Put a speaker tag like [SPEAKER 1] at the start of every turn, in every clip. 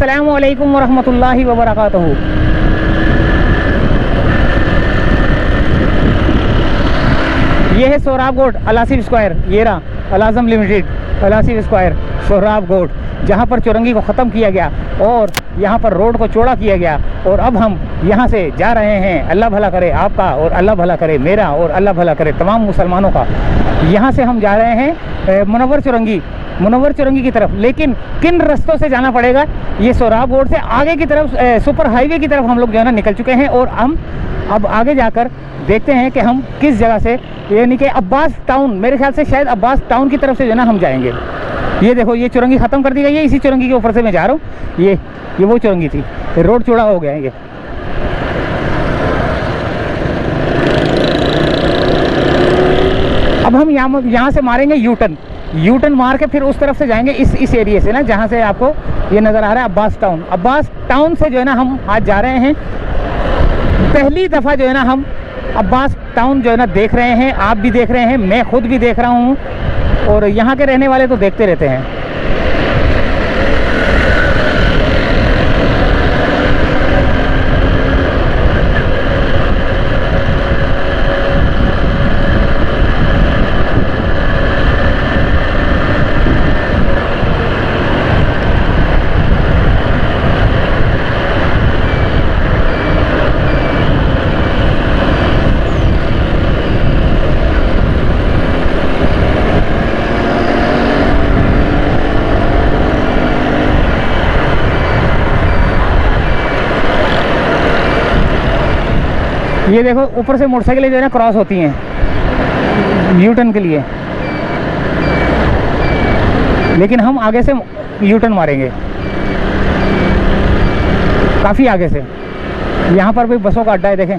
[SPEAKER 1] अस्सलामु अलैकुम वरहमतुल्लाहि वबरकातुहू। ये है सोहराब गोट अलासिफ स्क्वायर, ये रहा अलाजम लिमिटेड अलासिफ स्क्वायर सोहराब गोट, जहाँ पर चुरंगी को ख़त्म किया गया और यहाँ पर रोड को चौड़ा किया गया। और अब हम यहाँ से जा रहे हैं, अल्लाह भला करे आपका और अल्लाह भला करे मेरा और अल्लाह भला करे तमाम मुसलमानों का। यहाँ से हम जा रहे हैं मुनव्वर चुरंगी की तरफ। लेकिन किन रास्तों से जाना पड़ेगा, ये सोहराब रोड से आगे की तरफ सुपर हाईवे की तरफ हम लोग जो है ना निकल चुके हैं। और हम अब आगे जाकर देखते हैं कि हम किस जगह से, यानी कि अब्बास टाउन, मेरे ख्याल से शायद अब्बास टाउन की तरफ से जो है ना हम जाएंगे। ये देखो ये चुरंगी ख़त्म कर दी गई है, इसी चुरंगी के ऊपर से मैं जा रहा हूँ। ये वो चुरंगी थी, रोड चौड़ा हो गया है ये। अब हम यहाँ से मारेंगे यूटर्न मार के फिर उस तरफ से जाएंगे इस एरिया से ना, जहाँ से आपको ये नज़र आ रहा है अब्बास टाउन से जो है ना हम आज जा रहे हैं। पहली दफ़ा जो है ना हम अब्बास टाउन जो है ना देख रहे हैं, आप भी देख रहे हैं, मैं खुद भी देख रहा हूँ और यहाँ के रहने वाले तो देखते रहते हैं। ये देखो ऊपर से मोटरसाइकिलें जो है ना क्रॉस होती हैं यूटर्न के लिए, लेकिन हम आगे से यूटर्न मारेंगे काफ़ी आगे से। यहाँ पर भी बसों का अड्डा है, देखें।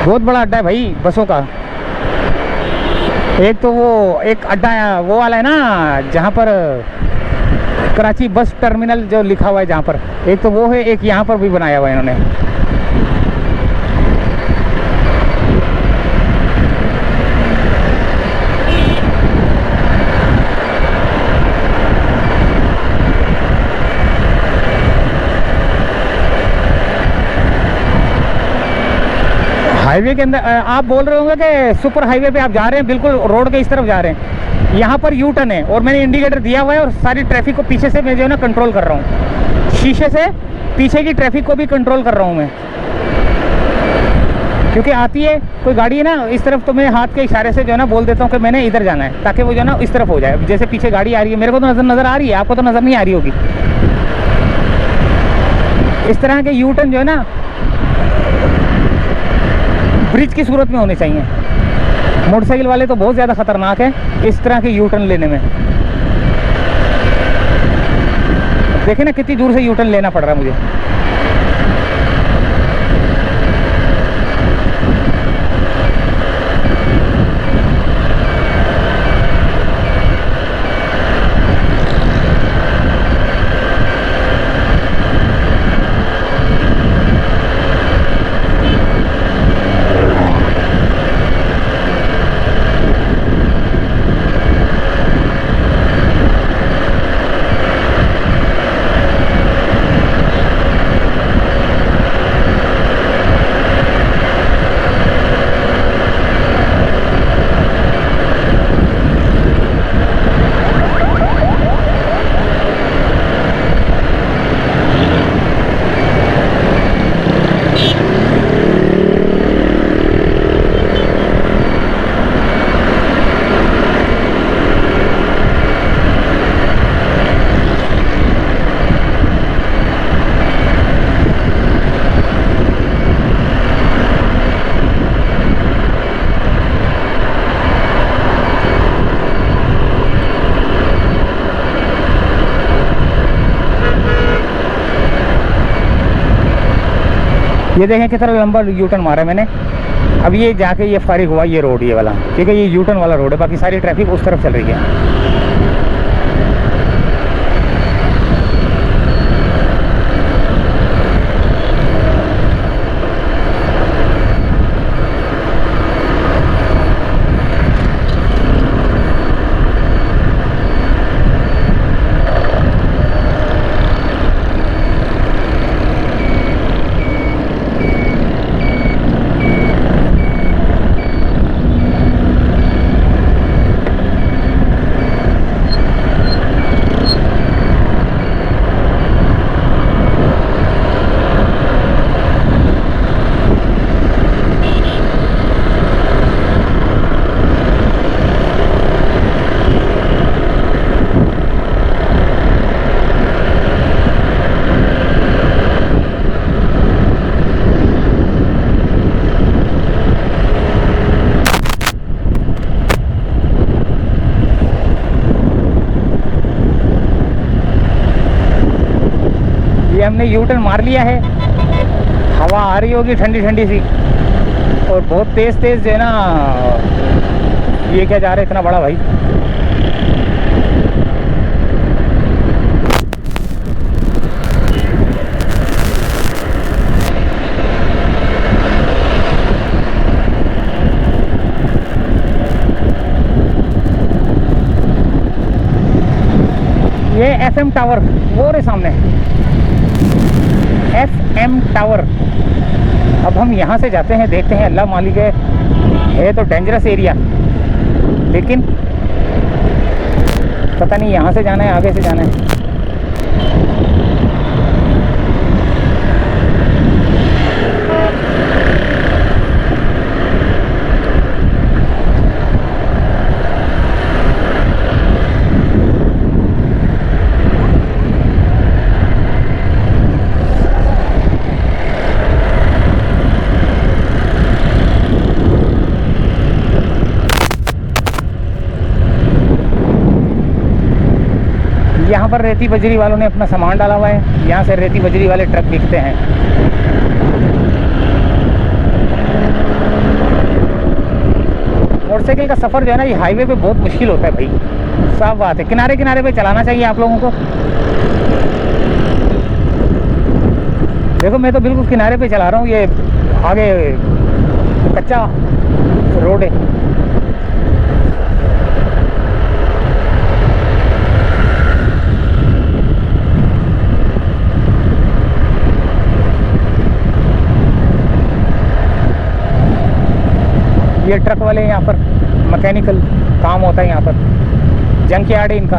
[SPEAKER 1] बहुत बड़ा अड्डा है भाई बसों का। एक तो वो एक अड्डा वो वाला है ना जहाँ पर कराची बस टर्मिनल जो लिखा हुआ है जहाँ पर, एक तो वो है, एक यहाँ पर भी बनाया हुआ है इन्होंने। हाईवे के अंदर आप बोल रहे होंगे कि सुपर हाईवे पे आप जा रहे हैं, बिल्कुल रोड के इस तरफ जा रहे हैं। यहाँ पर यू टर्न है और मैंने इंडिकेटर दिया हुआ है और सारी ट्रैफिक को पीछे से मैं जो है ना कंट्रोल कर रहा हूँ। शीशे से पीछे की ट्रैफिक को भी कंट्रोल कर रहा हूँ मैं, क्योंकि आती है कोई गाड़ी है ना इस तरफ, तो मैं हाथ के इशारे से जो है ना बोल देता हूँ कि मैंने इधर जाना है, ताकि वो जो है ना इस तरफ हो जाए। जैसे पीछे गाड़ी आ रही है, मेरे को तो नज़र आ रही है, आपको तो नज़र नहीं आ रही होगी। इस तरह के यू टर्न जो है ना ब्रिज की सूरत में होने चाहिए। मोटरसाइकिल वाले तो बहुत ज़्यादा ख़तरनाक है इस तरह के यू टर्न लेने में। देखें ना कितनी दूर से यू टर्न लेना पड़ रहा है मुझे। ये देखें कितना लंबा यू टर्न मारा है मैंने। अब ये जाके ये फारिग हुआ ये रोड, ये वाला, ठीक है, ये यू टर्न वाला रोड है, बाकी सारी ट्रैफिक उस तरफ चल रही है। हमने यू टर्न मार लिया है। हवा आ रही होगी ठंडी ठंडी सी, और बहुत तेज़ तेज़ जो है ना, ये क्या जा रहा है इतना बड़ा भाई। ये FM टावर वो रहे सामने, FM टावर। अब हम यहाँ से जाते हैं, देखते हैं, अल्लाह मालिक है तो डेंजरस एरिया, लेकिन पता नहीं यहाँ से जाना है आगे से जाना है। यहाँ पर रेती बजरी वालों ने अपना सामान डाला हुआ है, यहाँ से रेती बजरी वाले ट्रक दिखते हैं। मोटरसाइकिल का सफ़र जो है ना, ये हाईवे पे बहुत मुश्किल होता है भाई, साफ बात है। किनारे किनारे पे चलाना चाहिए आप लोगों को। देखो मैं तो बिल्कुल किनारे पे चला रहा हूँ, ये आगे कच्चा रोड है। ये ट्रक वाले यहाँ पर मैकेनिकल काम होता है, यहाँ पर जंक यार्ड है इनका।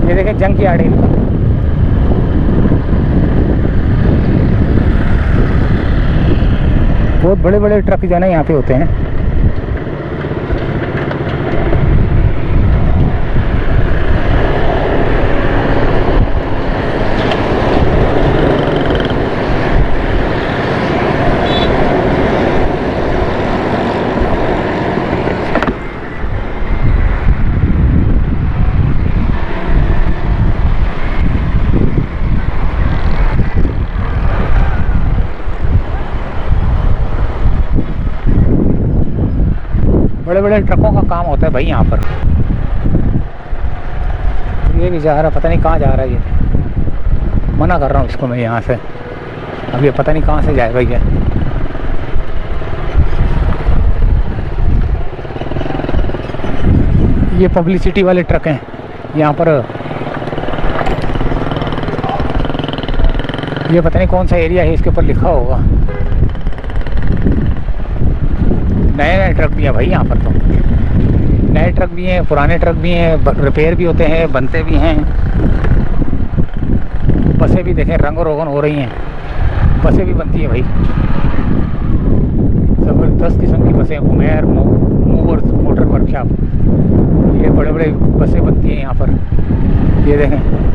[SPEAKER 1] ये देखें जंक यार्ड है इनका। बहुत बड़े बड़े ट्रक जो है ना यहाँ पे होते हैं। बड़े बड़े ट्रकों का काम होता है भाई यहाँ पर। ये भी जा रहा, पता नहीं कहाँ जा रहा है ये। मना कर रहा हूँ इसको मैं यहाँ से। अब ये पता नहीं कहाँ से जाए भैया। ये पब्लिसिटी वाले ट्रक हैं यहाँ पर। ये पता नहीं कौन सा एरिया है, इसके ऊपर लिखा होगा। नए नए ट्रक भी हैं भाई यहाँ पर, तो नए ट्रक भी हैं, पुराने ट्रक भी हैं, रिपेयर भी होते हैं, बनते भी हैं। बसें भी देखें रंग रोगन हो रही हैं, बसें भी बनती हैं भाई। ज़बरदस्त किस्म की बसें, उमेर मूवर्स मोटर वर्कशॉप, ये बड़े बड़े बसें बनती हैं यहाँ पर। ये देखें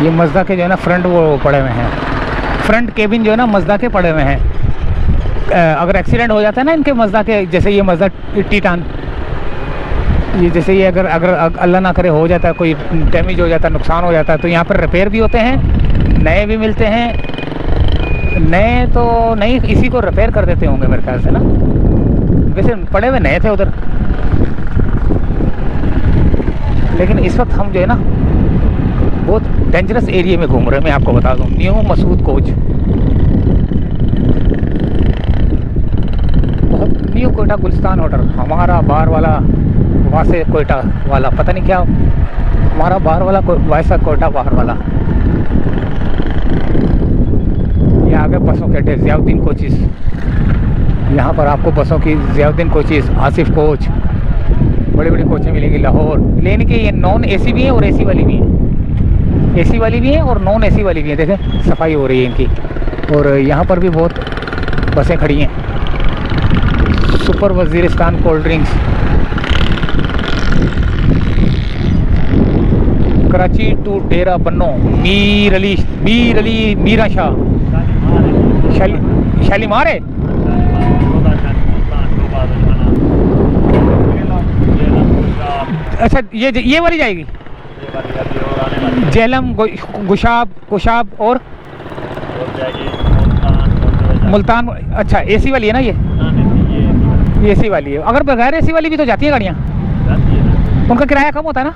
[SPEAKER 1] ये मज़दा के जो है ना फ्रंट वो पड़े हुए हैं, फ्रंट केबिन जो है ना मज़दा के पड़े हुए हैं। अगर एक्सीडेंट हो जाता है ना इनके मज़दा के, जैसे ये मज़दा टीटान, ये जैसे ये अगर अगर अल्लाह ना करे हो जाता है, कोई डैमेज हो जाता है, नुकसान हो जाता है, तो यहाँ पर रिपेयर भी होते हैं, नए भी मिलते हैं। नए तो नहीं, इसी को रिपेयर कर देते होंगे मेरे ख्याल से ना, वैसे पड़े हुए नए थे उधर। लेकिन इस वक्त हम जो है ना बहुत डेंजरस एरिया में घूम रहे हैं। मैं आपको बता दूं, new Masood coach, new Quetta Gulistan hotel, हमारा बार वाला, वहाँ से कोयटा वाला, पता नहीं क्या हमारा बाहर वाला वैसा कोटा बाहर वाला। ये आगे बसों के अड्डे ज़ियाउद्दीन कोचिस। यहाँ पर आपको बसों की ज़ियाउद्दीन कोचिस, आसिफ कोच, बड़ी बड़ी कोचें मिलेंगी लाहौर। लेकिन कि ये नॉन एसी भी है और एसी वाली भी है, एसी वाली भी है और नॉन एसी वाली भी है। देखें सफाई हो रही है इनकी। और यहाँ पर भी बहुत बसें खड़ी हैं। Super Waziristan cold drinks, Karachi to Dera Bannu, Mir Ali Miran Shah, Shalimar है। अच्छा ये वाली जाएगी, जेलम, गुशाब और मुल्तान। अच्छा एसी वाली है ना ये एसी वाली है। अगर बगैर एसी वाली भी तो जाती है गाड़ियाँ, उनका किराया कम होता है ना?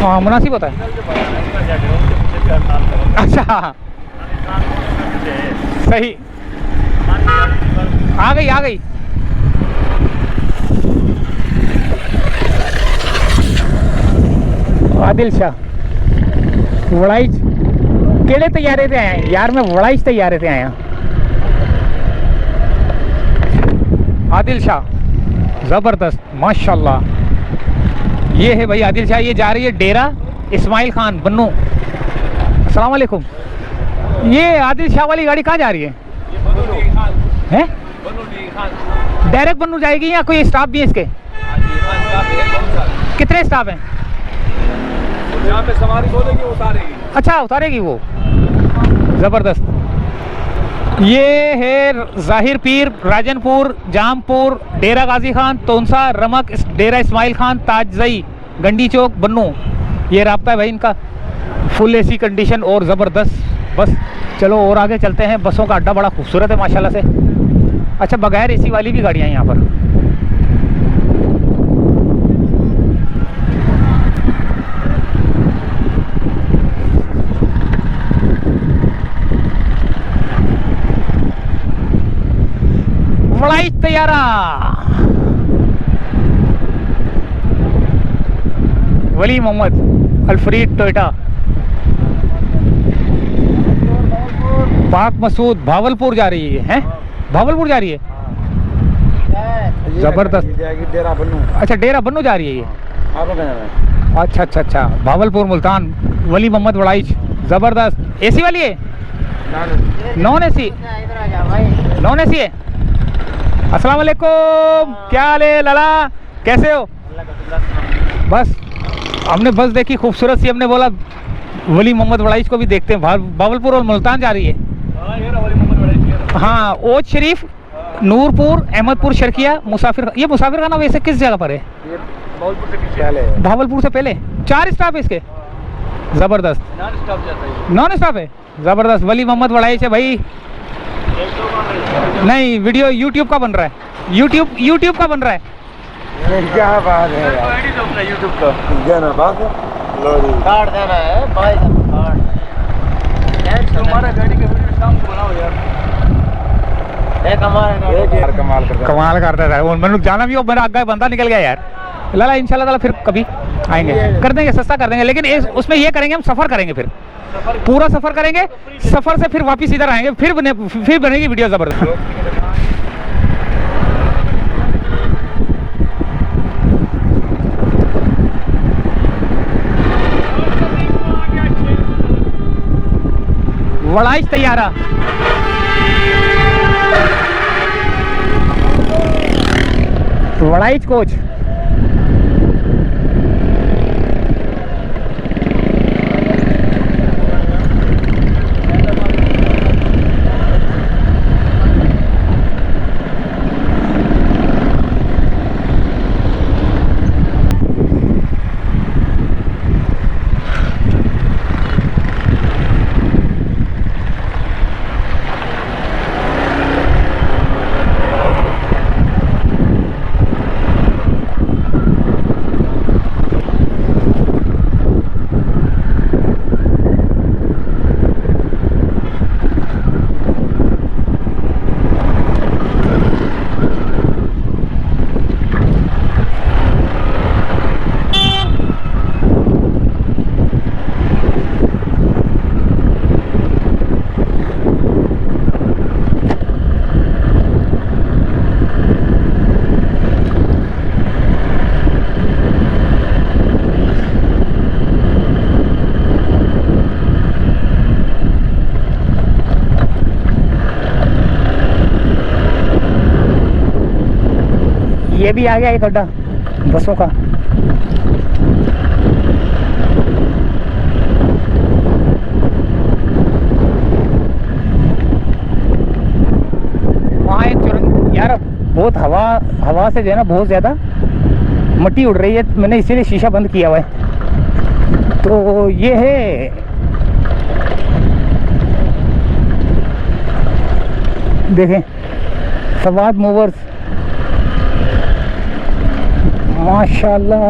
[SPEAKER 1] हाँ मुनासिब होता है। अच्छा सही, आ गई। आदिल शाह वड़ाइच केड़े तैयारे पे आए यार, मैं वड़ाइच तैयारे पे आया। आदिल शाह ज़बरदस्त माशाल्लाह। ये है भाई आदिल शाह। ये जा रही है डेरा इस्माइल खान बन्नू। अस्सलाम वालेकुम। ये आदिल शाह वाली गाड़ी कहाँ जा रही है? डायरेक्ट बन्नू जाएगी या कोई स्टाफ भी है इसके? कितने स्टाफ हैं? यहाँ पे सवारी बोलेगी उतारेगी। अच्छा उतारेगी वो, ज़बरदस्त। ये है ज़ाहिर पीर, राजनपुर, जामपुर, डेरा गाजी खान, तोनसा, रमक, डेरा इस्माइल खान, ताजई, गंडी चौक, बन्नू। ये राब्ता है भाई इनका, फुल एसी कंडीशन और ज़बरदस्त। बस चलो और आगे चलते हैं। बसों का अड्डा बड़ा खूबसूरत है माशाल्लाह से। अच्छा बगैर एसी वाली भी गाड़ियाँ हैं यहाँ पर। वड़ाइच तैयारा, वली मोहम्मद, अल्फरीद टोयोटा, पाक मसूद भावलपुर जा रही है। भावलपुर जा रही है, जबरदस्त।
[SPEAKER 2] डेरा बन्नू।
[SPEAKER 1] अच्छा डेरा बन्नू जा रही है ये। अच्छा भावलपुर मुल्तान, वली मोहम्मद वड़ाइच, जबरदस्त। एसी वाली है? Non AC? नॉन एसी है। अस्सलाम वालेकुम, क्या हाल है लाला, कैसे हो? बस हमने बस देखी खूबसूरत सी, हमने बोला वली मोहम्मद वड़ाइच को भी देखते हैं। भावलपुर और मुल्तान जा रही है। हाँ ओज शरीफ, नूरपुर, अहमदपुर, शर्किया, मुसाफिर। ये मुसाफिर खाना वैसे किस जगह पर है? भावलपुर से पहले। 4 स्टॉप है इसके, ज़बरदस्त। नॉन स्टॉप है, ज़बरदस्त। वली मोहम्मद वड़ाइच है भाई। नहीं वीडियो यूट्यूब का बन रहा है, यूट्यूब का बन रहा है।
[SPEAKER 2] क्या बात है यार, यूट्यूब का देना बात है, कार्ड देना है भाई, कार्ड तुम्हारा गाड़ी का वीडियो शाम को बनाओ यार। कमाल करता है वो। मैंने जाना भी हो, मेरा आगे बंदा निकल गया यार। लाला इंशाल्लाह ताला फिर कभी आएंगे, कर देंगे, सस्ता कर देंगे। लेकिन उसमें ये करेंगे, हम सफ़र करेंगे, फिर पूरा सफ़र करेंगे, सफ़र से फिर वापस इधर आएंगे, फिर बनेगी वीडियो ज़बरदस्त। वड़ाइच तैयारा, वड़ाइच कोच।
[SPEAKER 1] ये भी आ गया ये खड्डा बसों का। वहाँ एक चुरंगी यार, बहुत हवा से जो है ना बहुत ज़्यादा मिट्टी उड़ रही है, मैंने इसीलिए शीशा बंद किया हुआ है। तो ये है, देखें सवाद मूवर्स, माशाल्लाह।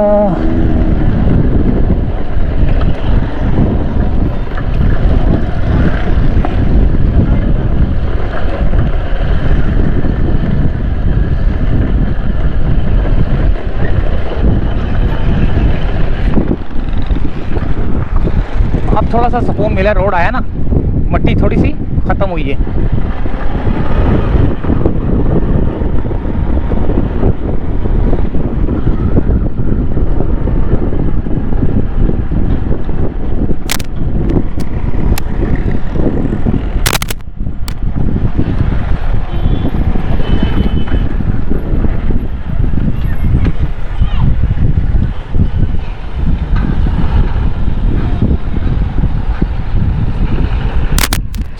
[SPEAKER 1] अब थोड़ा सा सुकून मिला, रोड आया ना, मिट्टी थोड़ी सी ख़त्म हुई है।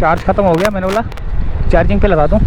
[SPEAKER 1] चार्ज ख़त्म हो गया, मैंने बोला चार्जिंग पे लगा दूं।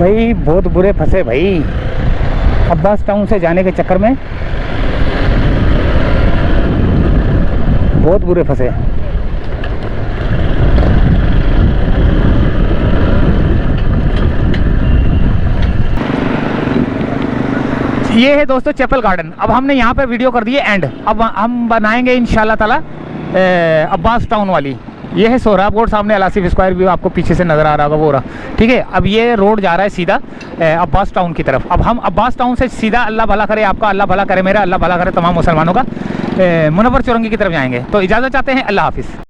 [SPEAKER 1] भाई बहुत बुरे फंसे भाई, अब्बास टाउन से जाने के चक्कर में बहुत बुरे फंसे। ये है दोस्तों चैपल गार्डन। अब हमने यहाँ पे वीडियो कर दी है एंड, अब हम बनाएंगे इंशाल्लाह ताला अब्बास टाउन वाली। ये है सोहराब रोड, सामने अल आसिफ स्क्वायर भी आपको पीछे से नज़र आ रहा होगा वो रहा, ठीक है। अब ये रोड जा रहा है सीधा अब्बास टाउन की तरफ। अब हम अब्बास टाउन से सीधा, अल्लाह भला करे आपका, अल्लाह भला करे मेरा, अल्लाह भला करे तमाम मुसलमानों का, मुनव्वर चौरंगी की तरफ जाएंगे। तो इजाज़त चाहते हैं, अल्लाह हाफिज़।